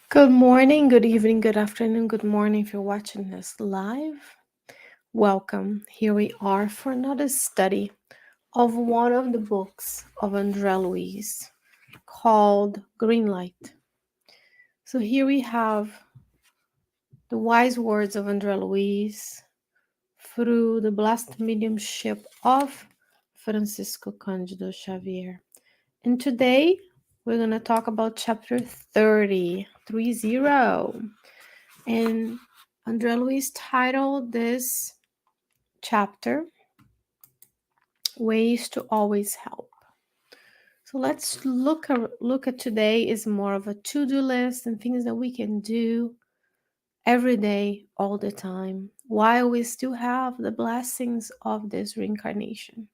Good morning, good evening, good afternoon, good morning if you're watching this live. Welcome. Here we are for another study of one of the books of André Luiz called Green Light. So here we have the wise words of André Luiz through the blessed mediumship of Francisco Cândido Xavier. And today we're going to talk about chapter 30. And André Luiz titled this chapter Ways to Always Help. So let's look at today is more of a to-do list and things that we can do every day, all the time, while we still have the blessings of this reincarnation.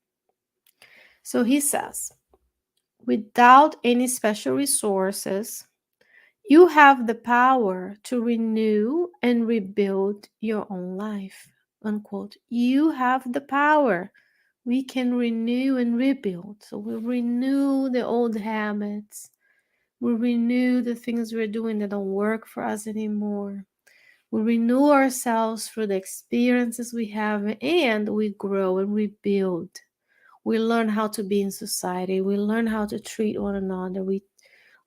So he says, without any special resources, you have the power to renew and rebuild your own life. Unquote. You have the power. We can renew and rebuild. So we renew the old habits. We renew the things we're doing that don't work for us anymore. We renew ourselves through the experiences we have, and we grow and rebuild. We learn how to be in society. We learn how to treat one another. We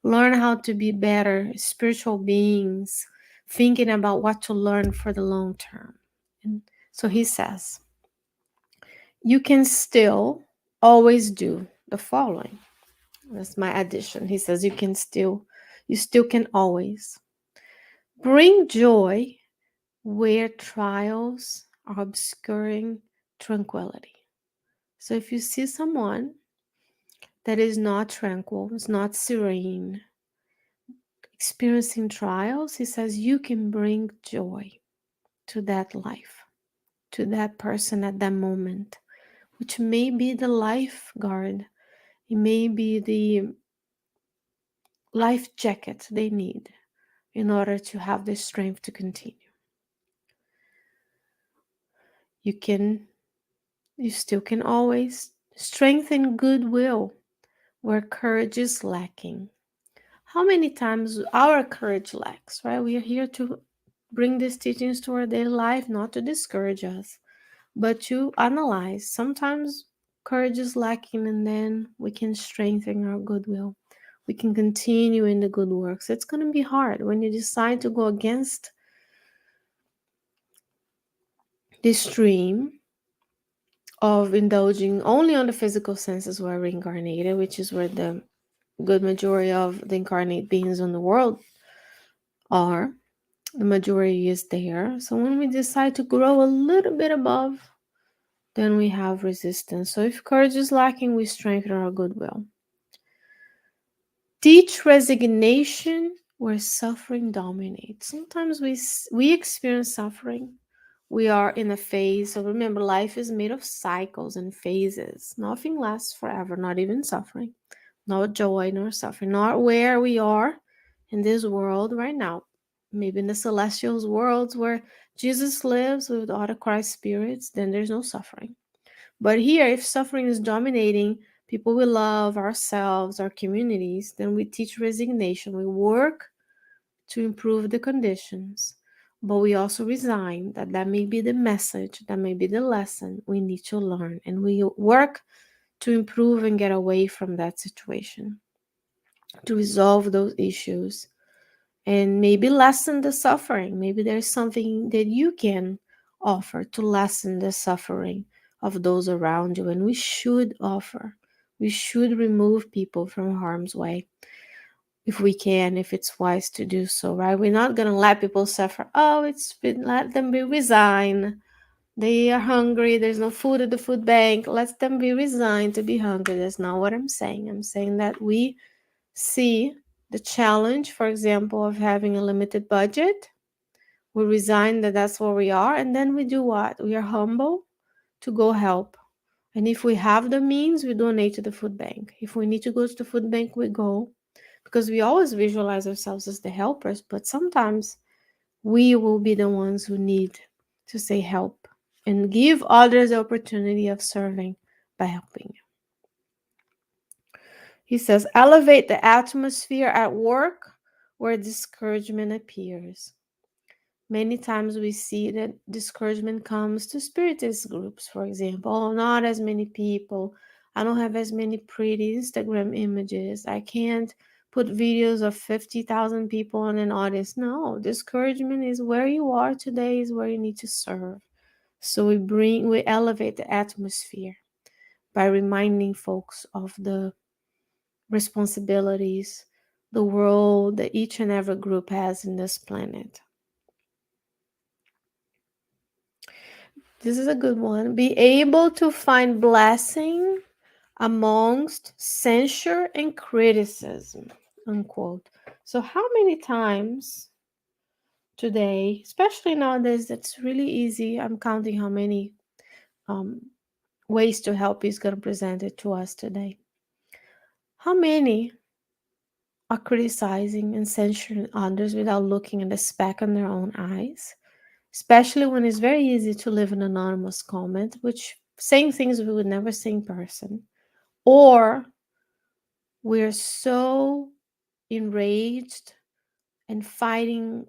learn how to be better spiritual beings, thinking about what to learn for the long term. And so he says, you can still always do the following. That's my addition. He says, you still can always bring joy where trials are obscuring tranquility. So if you see someone that is not tranquil, is not serene, experiencing trials, he says you can bring joy to that life, to that person at that moment, which may be the lifeguard, it may be the life jacket they need in order to have the strength to continue. You still can always strengthen goodwill where courage is lacking. How many times our courage lacks, right? We are here to bring these teachings to our daily life, not to discourage us, but to analyze. Sometimes courage is lacking, and then we can strengthen our goodwill. We can continue in the good works. It's going to be hard when you decide to go against this stream of indulging only on the physical senses where reincarnated, which is where the good majority of the incarnate beings in the world are. The majority is there. So when we decide to grow a little bit above, then we have resistance. So if courage is lacking, we strengthen our goodwill. Teach resignation where suffering dominates. Sometimes we experience suffering. We are in a phase. So remember, life is made of cycles and phases. Nothing lasts forever, not even suffering. Not joy, nor suffering, not where we are in this world right now. Maybe in the celestial worlds where Jesus lives with all the Christ spirits, then there's no suffering. But here, if suffering is dominating people we love, ourselves, our communities, then we teach resignation. We work to improve the conditions, but we also resign that may be the message, that may be the lesson we need to learn, and we work to improve and get away from that situation, to resolve those issues, and maybe lessen the suffering. Maybe there's something that you can offer to lessen the suffering of those around you, and we should offer. We should remove people from harm's way if we can, if it's wise to do so, right? We're not going to let people suffer. Oh, let them be resigned. They are hungry. There's no food at the food bank. Let them be resigned to be hungry. That's not what I'm saying. I'm saying that we see the challenge, for example, of having a limited budget. We resign that that's where we are, and then we do what? We are humble to go help. And if we have the means, we donate to the food bank. If we need to go to the food bank, we go, because we always visualize ourselves as the helpers, but sometimes we will be the ones who need to say help and give others the opportunity of serving by helping. He says, elevate the atmosphere at work where discouragement appears. Many times we see that discouragement comes to spiritist groups, for example. Oh, not as many people. I don't have as many pretty Instagram images. I can't put videos of 50,000 people in an audience. No, discouragement is where you are today, is where you need to serve. So we elevate the atmosphere by reminding folks of the responsibilities, the role that each and every group has in this planet. This is a good one. Be able to find blessing amongst censure and criticism, unquote. So, how many times today, especially nowadays, that's really easy. I'm counting how many um, ways to help is going to present it to us today. How many are criticizing and censuring others without looking at the speck in their own eyes? Especially when it's very easy to leave an anonymous comment, which saying things we would never say in person, or we're so enraged and fighting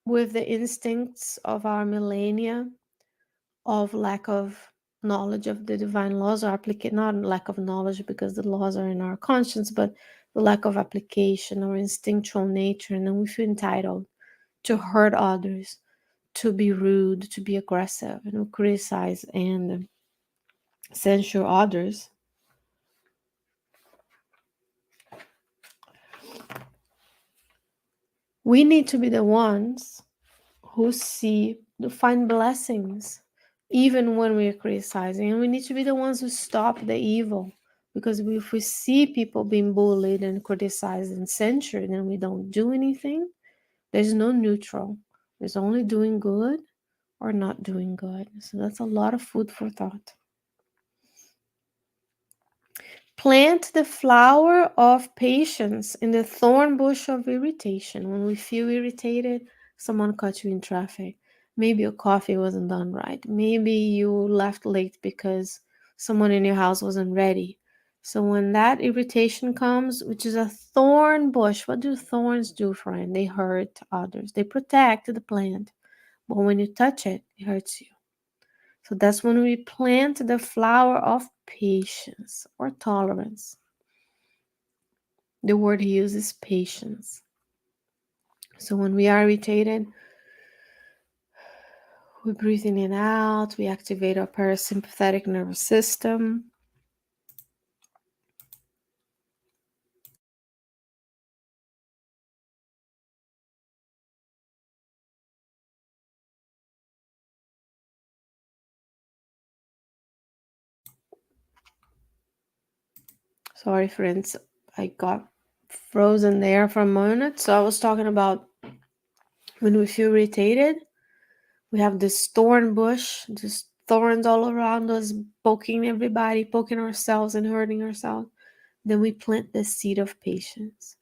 with the instincts of our millennia of lack of knowledge of the divine laws, or not lack of knowledge because the laws are in our conscience, but the lack of application or instinctual nature, and then we feel entitled to hurt others, to be rude, to be aggressive, and criticize and censure others. We need to be the ones who find blessings even when we're criticizing, and we need to be the ones who stop the evil. Because if we see people being bullied and criticized and censured and we don't do anything, there's no neutral. There's only doing good or not doing good. So that's a lot of food for thought. Plant the flower of patience in the thorn bush of irritation. When we feel irritated, someone cut you in traffic. Maybe your coffee wasn't done right. Maybe you left late because someone in your house wasn't ready. So when that irritation comes, which is a thorn bush, what do thorns do, friend? They hurt others. They protect the plant. But when you touch it, it hurts you. So that's when we plant the flower of patience or tolerance. The word he uses is patience. So when we are irritated, we breathe in and out, we activate our parasympathetic nervous system. Sorry, friends, I got frozen there for a moment. So I was talking about when we feel irritated, we have this thorn bush, just thorns all around us, poking everybody, poking ourselves and hurting ourselves. Then we plant the seed of patience.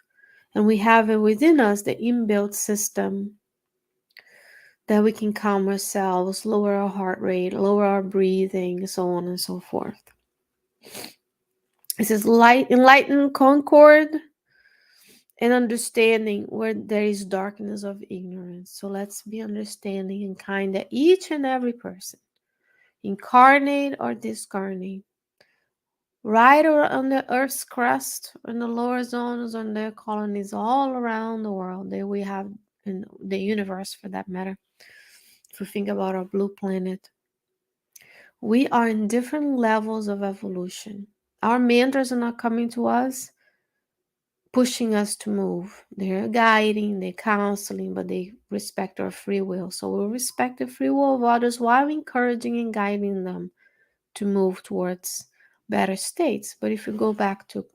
And we have it within us, the inbuilt system that we can calm ourselves, lower our heart rate, lower our breathing, so on and so forth. It says light, enlighten, concord, and understanding where there is darkness of ignorance. So let's be understanding and kind to each and every person, incarnate or discarnate, right or on the earth's crust, in the lower zones, on their colonies all around the world that we have in the universe, for that matter. If we think about our blue planet, we are in different levels of evolution. Our mentors are not coming to us pushing us to move. They're guiding, they're counseling, but they respect our free will. So we respect the free will of others while encouraging and guiding them to move towards better states. But if you go back to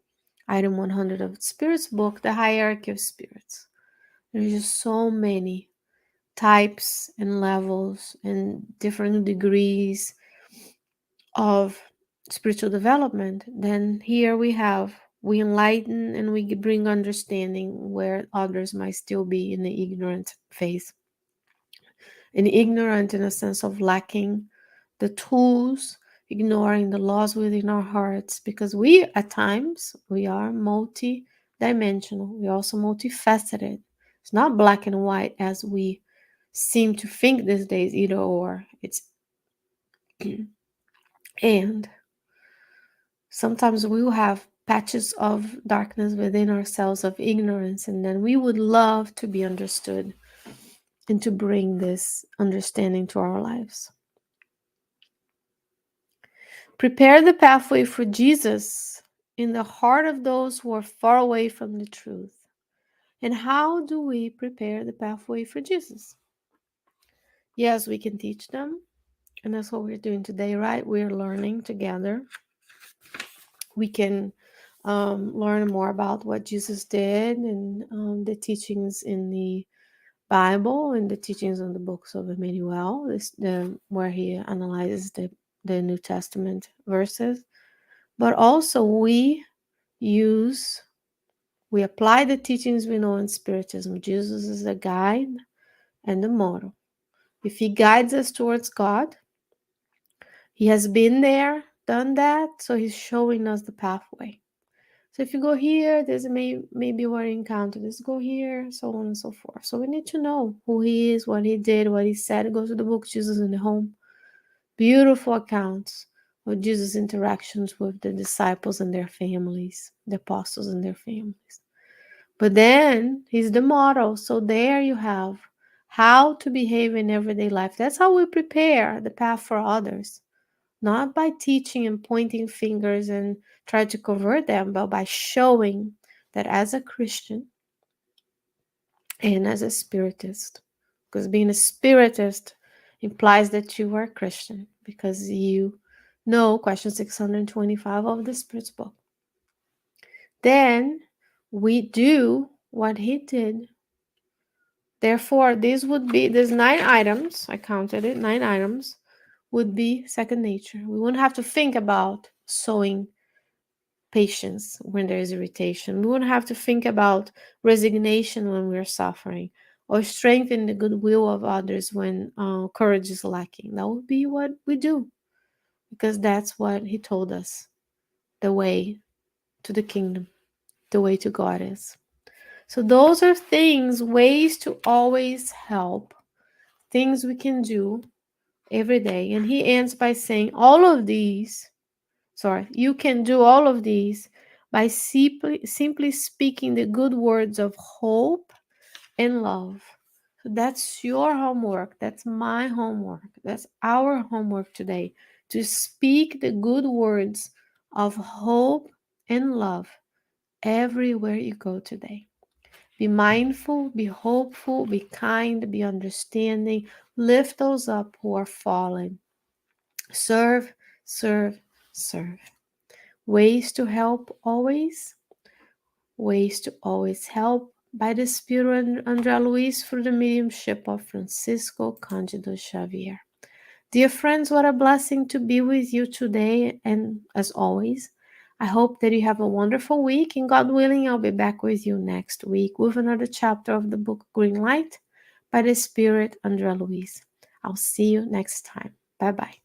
item 100 of Spirit's book, the hierarchy of spirits, there's just so many types and levels and different degrees of spiritual development. Then here we enlighten and we bring understanding where others might still be in the ignorant phase. And ignorant in a sense of lacking the tools, ignoring the laws within our hearts, because we at times we are multi-dimensional, we're also multifaceted. It's not black and white as we seem to think these days, either or. It's and sometimes we will have patches of darkness within ourselves, of ignorance, and then we would love to be understood and to bring this understanding to our lives. Prepare the pathway for Jesus in the heart of those who are far away from the truth. And how do we prepare the pathway for Jesus? Yes, we can teach them. And that's what we're doing today, right? We're learning together. We can learn more about what Jesus did and the teachings in the Bible and the teachings in the books of Emmanuel, where he analyzes the New Testament verses. But also use, we apply the teachings we know in Spiritism. Jesus is the guide and the model. If he guides us towards God, he has been there, done that, so he's showing us the pathway. So if you go here, there's maybe where you encounter this. Go here, so on and so forth. So we need to know who he is, what he did, what he said. Go to the book Jesus in the Home. Beautiful accounts of Jesus' interactions with the disciples and their families, the apostles and their families. But then he's the model. So there you have how to behave in everyday life. That's how we prepare the path for others. Not by teaching and pointing fingers and try to convert them, but by showing that as a Christian and as a spiritist, because being a spiritist implies that you are a Christian, because you know question 625 of the Spirit's book. Then we do what he did. Therefore, these 9 items, I counted it, 9 items, would be second nature. We wouldn't have to think about sowing patience when there is irritation. We wouldn't have to think about resignation when we're suffering, or strengthen the goodwill of others when courage is lacking. That would be what we do, because that's what he told us the way to the kingdom, the way to God is. So those are things, ways to always help, things we can do every day. And he ends by saying you can do all of these by simply speaking the good words of hope and love. So that's your homework. That's my homework. That's our homework today, to speak the good words of hope and love everywhere you go today. Be mindful, be hopeful, be kind, be understanding. Lift those up who are fallen. Serve, serve, serve. Ways to help always. Ways to always help by the Spirit of Andrea Luiz through the mediumship of Francisco Cândido Xavier. Dear friends, what a blessing to be with you today, and as always, I hope that you have a wonderful week, and God willing, I'll be back with you next week with another chapter of the book Green Light by the Spirit Andrea Luiz. I'll see you next time. Bye-bye.